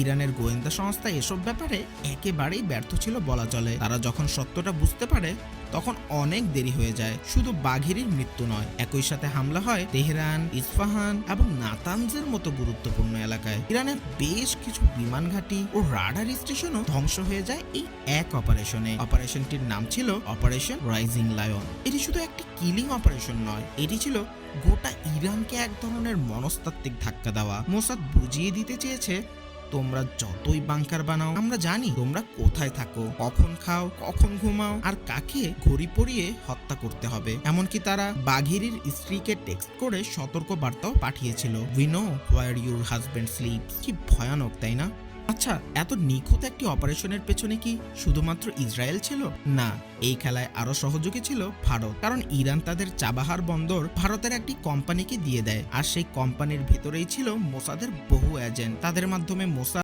ইরানের গোয়েন্দা সংস্থা এসব ব্যাপারে একেবারেই ব্যর্থ ছিল বলা চলে। তারা যখন সত্যটা বুঝতে পারে তখন অনেক দেরি হয়ে যায়। শুধু বাঘেরির মৃত্যু নয়, একই সাথে হামলা হয় তেহরান, ইস্পাহান এবং নাতানজের মতো গুরুত্বপূর্ণ এলাকায়। ইরানের বেশ কিছু বিমান ঘাঁটি ও রাডার স্টেশনও ধ্বংস হয়ে যায় এই এক অপারেশনে। অপারেশনটির নাম ছিল অপারেশন রাইজিং লায়ন। এটি শুধু একটি কিলিং অপারেশন নয়, এটি ছিল গোটা ইরানকে এক ধরনের মনস্তাত্ত্বিক ধাক্কা দেওয়া। মোসাদ বুঝিয়ে দিতে চেয়েছে, তোমরা যতই বাংকার বানাও, আমরা জানি তোমরা কোথায় থাকো, কখন খাও, কখন ঘুমাও আর কাকে ঘড়ি পরিয়ে হত্যা করতে হবে। এমনকি তারা বাঘেরির স্ত্রীকে টেক্সট করে সতর্ক বার্তাও পাঠিয়েছিল, we know where your husband sleeps. কি ভয়ানক, তাই না? আচ্ছা, এত নিখুঁত একটি অপারেশনের পেছনে কি শুধুমাত্র ইসরায়েল ছিল? না, এই খেলায় আরো সহযোগী ছিল ভারত। কারণ ইরান তাদের চাবাহার বন্দর ভারতের একটি কোম্পানিকে দিয়ে দেয়, আর সেই কোম্পানির ভেতরেই ছিল মোসাদের বহু এজেন্ট। তাদের মাধ্যমে মোসাদ